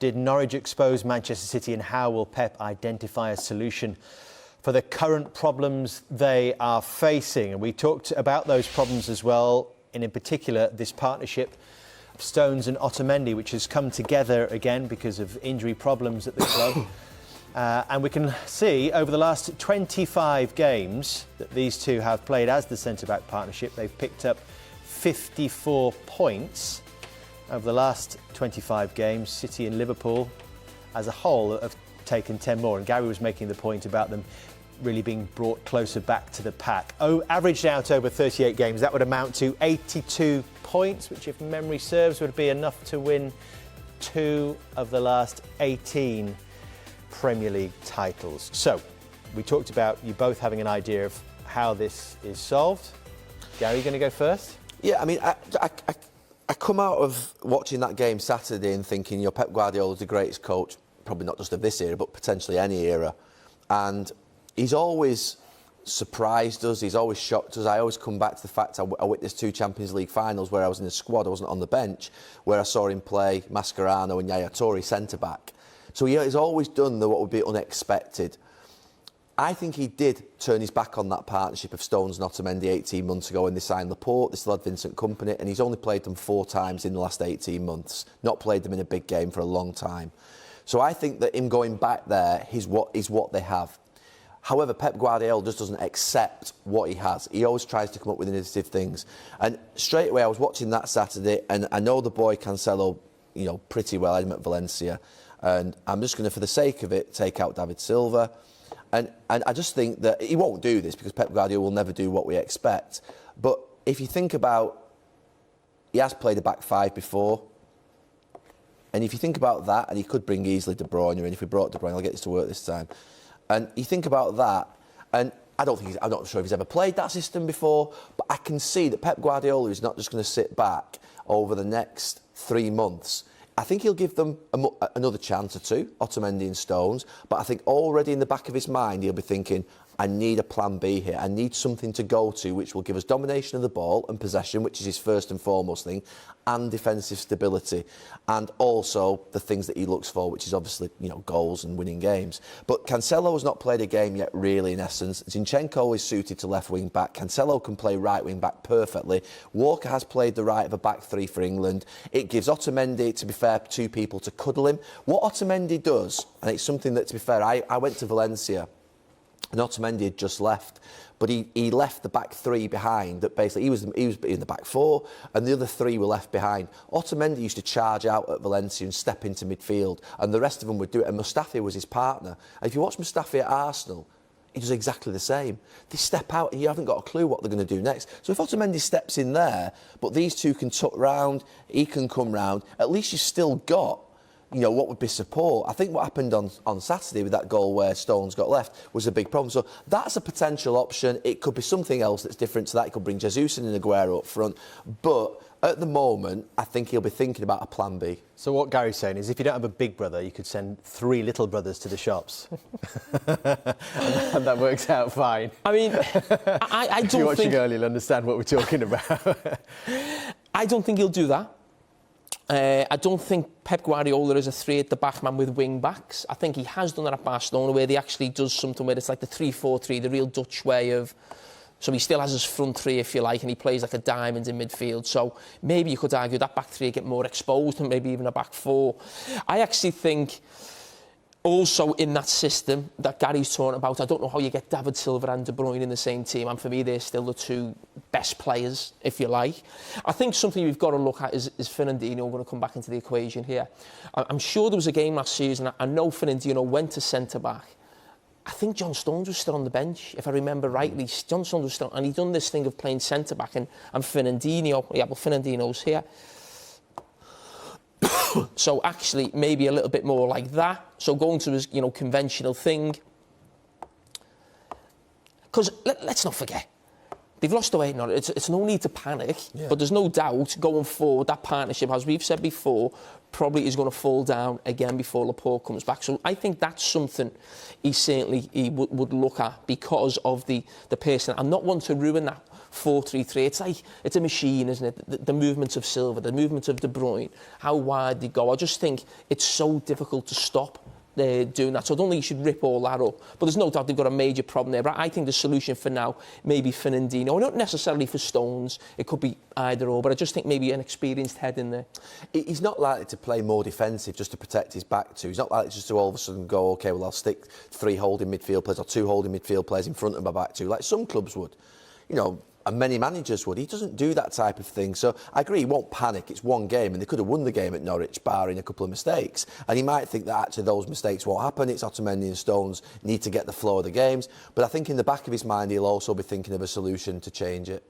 Did Norwich expose Manchester City, and how will Pep identify a solution for the current problems they are facing? And we talked about those problems as well, and in particular this partnership of Stones and Otamendi, which has come together again because of injury problems at the club. And we can see over the last 25 games that these two have played as the centre-back partnership. They've picked up 54 points over the last 25 games. City and Liverpool as a whole have taken 10 more. And Gary was making the point about them really being brought closer back to the pack. Averaged out over 38 games, that would amount to 82 points, which, if memory serves, would be enough to win 2 of the last 18 Premier League titles. So, we talked about you both having an idea of how this is solved. Gary, you going to go first? Yeah, I mean, I come out of watching that game Saturday and thinking, you know, Pep Guardiola is the greatest coach, probably not just of this era, but potentially any era. And he's always surprised us, he's always shocked us. I always come back to the fact I witnessed 2 Champions League finals where I was in the squad, I wasn't on the bench, where I saw him play Mascherano and Yaya Toure centre-back. So he's always done what would be unexpected. I think he did turn his back on that partnership of Stones and Otamendi 18 months ago when they signed Laporte. They still had Vincent Kompany, and he's only played them 4 times in the last 18 months. Not played them in a big game for a long time. So I think that him going back there is what they have. However, Pep Guardiola just doesn't accept what he has. He always tries to come up with innovative things. And straight away, I was watching that Saturday, and I know the boy Cancelo, you know, pretty well. I had him at Valencia. And I'm just going to, for the sake of it, take out David Silva. And I just think that he won't do this because Pep Guardiola will never do what we expect. But if you think about, he has played a back 5 before. And if you think about that, and he could bring easily De Bruyne in. If we brought De Bruyne, I'll get this to work this time. And you think about that, and I'm not sure if he's ever played that system before, but I can see that Pep Guardiola is not just going to sit back over the next 3 months. I think he'll give them another chance or 2, Otamendi and Stones, but I think already in the back of his mind he'll be thinking, I need a plan B here. I need something to go to which will give us domination of the ball and possession, which is his first and foremost thing, and defensive stability, and also the things that he looks for, which is obviously, you know, goals and winning games. But Cancelo has not played a game yet, really, in essence. Zinchenko is suited to left wing back. Cancelo can play right wing back perfectly. Walker has played the right of a back 3 for England. It gives Otamendi, to be fair, 2 people to cuddle him. What Otamendi does, and it's something that, to be fair, I went to Valencia, and Otamendi had just left, but he left the back 3 behind. That basically he was in the back 4, and the other 3 were left behind. Otamendi used to charge out at Valencia and step into midfield, and the rest of them would do it. And Mustafi was his partner. And if you watch Mustafi at Arsenal, he does exactly the same. They step out, and you haven't got a clue what they're going to do next. So if Otamendi steps in there, but these 2 can tuck round, he can come round, at least you've still got, you know, what would be support. I think what happened on Saturday with that goal where Stones got left was a big problem. So that's a potential option. It could be something else that's different to that. It could bring Jesus and Aguero up front. But at the moment, I think he'll be thinking about a plan B. So what Gary's saying is, if you don't have a big brother, you could send 3 little brothers to the shops. And that works out fine. I mean, I don't think... If you're watching early, you'll understand what we're talking about. I don't think he'll do that. I don't think Pep Guardiola is a 3 at the back man with wing backs. I think he has done that at Barcelona, where he actually does something where it's like the 3-4-3, the real Dutch way of... So he still has his front 3, if you like, and he plays like a diamond in midfield. So maybe you could argue that back 3 get more exposed, and maybe even a back 4. I actually think also in that system that Gary's talking about, I don't know how you get David Silva and De Bruyne in the same team, and for me they're still the 2 best players, if you like. I think something we've got to look at is Fernandinho. I'm going to come back into the equation here. I'm sure there was a game last season, I know Fernandinho went to centre-back. I think John Stones was still on the bench, if I remember rightly. John Stones was still, and he'd done this thing of playing centre-back, and Fernandinho, yeah, well, Fernandinho's here. So actually, maybe a little bit more like that. So going to his, you know, conventional thing. Because let's not forget, they've lost away. No, it's no need to panic, but there's no doubt going forward that partnership, as we've said before, probably is going to fall down again before Laporte comes back. So I think that's something he certainly would look at because of the person. I'm not one to ruin that 4-3-3. It's a machine, isn't it? The movements of Silva, the movements of De Bruyne, how wide they go. I just think it's so difficult to stop doing that. So I don't think you should rip all that up. But there's no doubt they've got a major problem there. But I think the solution for now may be Fernandinho. Not necessarily for Stones. It could be either or. But I just think maybe an experienced head in there. He's not likely to play more defensive just to protect his back two. He's not likely just to all of a sudden go, OK, well, I'll stick 3 holding midfield players or 2 holding midfield players in front of my back two, like some clubs would. You know, and many managers would. He doesn't do that type of thing. So I agree, he won't panic. It's one game, and they could have won the game at Norwich, barring a couple of mistakes. And he might think that actually those mistakes won't happen. It's Otamendi and Stones need to get the flow of the games. But I think in the back of his mind, he'll also be thinking of a solution to change it.